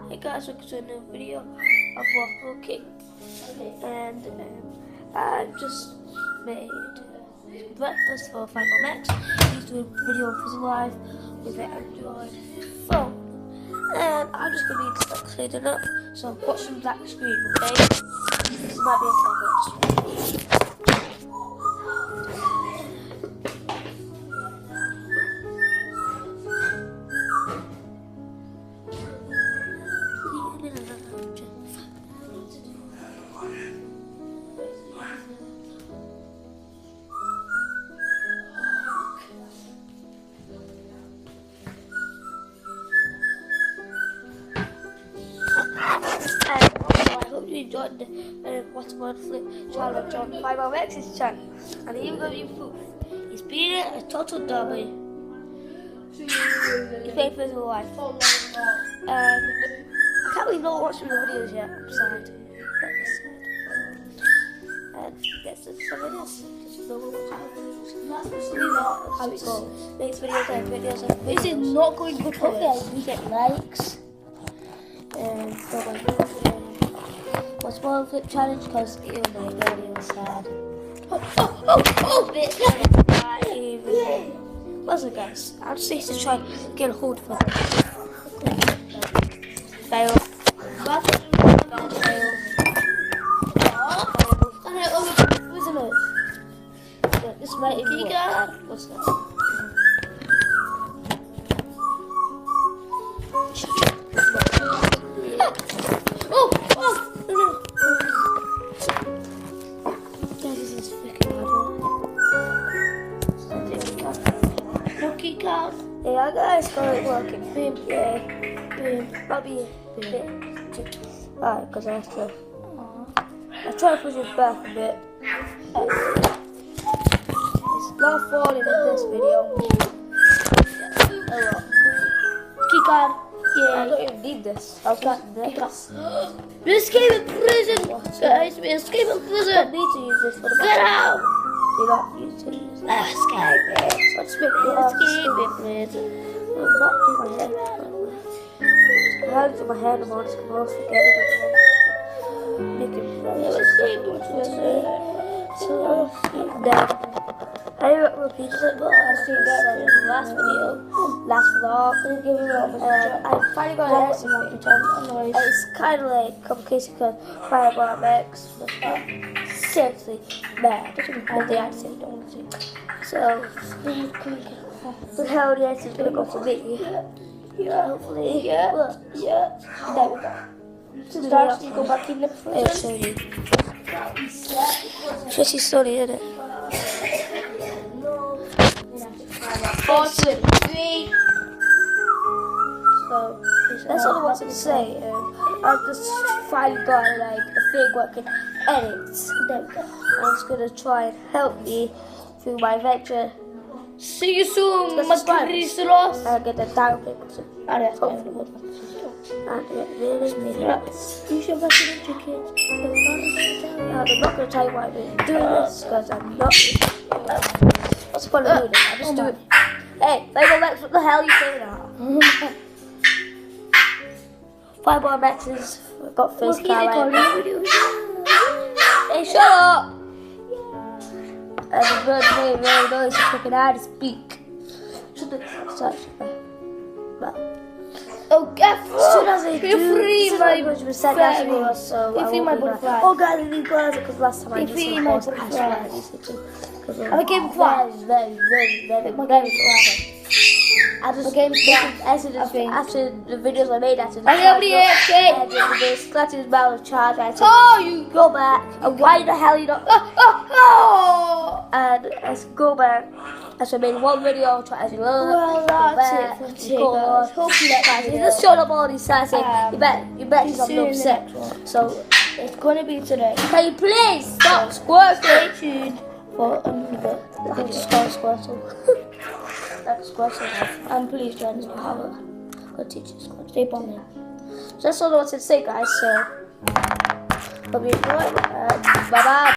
Hey guys, welcome to a new video of Waffle King. And I just made breakfast for Final Max. He's doing a video of his life with an Android phone. And I'm just going to be cleaning up. So watch some black screen, okay? This might be a comment. You enjoyed the watermelon flip challenge on 5RX's channel, and even though you proof, he's been a total dummy. He's paid for his whole life. I can't believe no one watched the videos yet. I'm sad. And that's some of this. No one watched the videos. How it goes. Next videos and videos and videos. This is not going good for us. We get likes. And watermelon flip challenge because it was really sad. Listen guys, I just need to try and get a hold of it. Fail. Fail. This might even work. What's that? Yeah, guys, got it working. Boom, yeah, boom. Probably a bit. Alright, because I have to. I try to push it back a bit. It's not falling in this video. Kick on. Yeah, I don't even need this. I'll cut this. We escaped prison! Guys, we escaped prison! I don't need to use this for the back. Get out! You don't need to use this. Escape it! So it's prison. I'm not doing my head. I have to do my head, I'm just going to forget it. Make it so then I repeated it, but I think that in the last video, last vlog, I finally got an answer, which it's kind of like complicated because Fireball Max was seriously mad, and the answer don't want to. So, but how the answer is going to go for me? Yeah, hopefully. Yeah. There we go. So start to go back in the prison. Just is sorry, isn't it? 4, 2, 3. So that's all I wanted to say. I've just finally got like a thing where I can edit. There we go. I'm just gonna try and help me through my adventure. See you soon, my Christos. And get the down payment. Hopefully. And get really you should vaccinate your kids. I'm not gonna tell you why I'm doing this because I'm not. What's the point of doing it? I just do it. Hey, Fireball Max, what the hell are you saying now? Fireball Max has got face cam right. Hey, shut up! And the bird made very noise to fucking out his beak. Should have touched Oh, get free my butterfly. So oh, guys, I need gloves because last time I did some calls, I swear I used it too. I'm a game class. Very class. I just after the videos I made after the scratch his mouth charge. I said, you go back. And why the hell you don't? And I said, go back. So I made one video trying to do well, that's it for today, guys. Hopefully that he just showed up all these sides saying, you bet he's upset. So it's gonna be today. Can you please stop squirting? Stay tuned for another. I just call it Squirtle. That's Squirtle. And please join us for I'll teach you Squirtle. Stay bombing. So that's all I wanted to say, guys. So hope you enjoyed. Bye bye.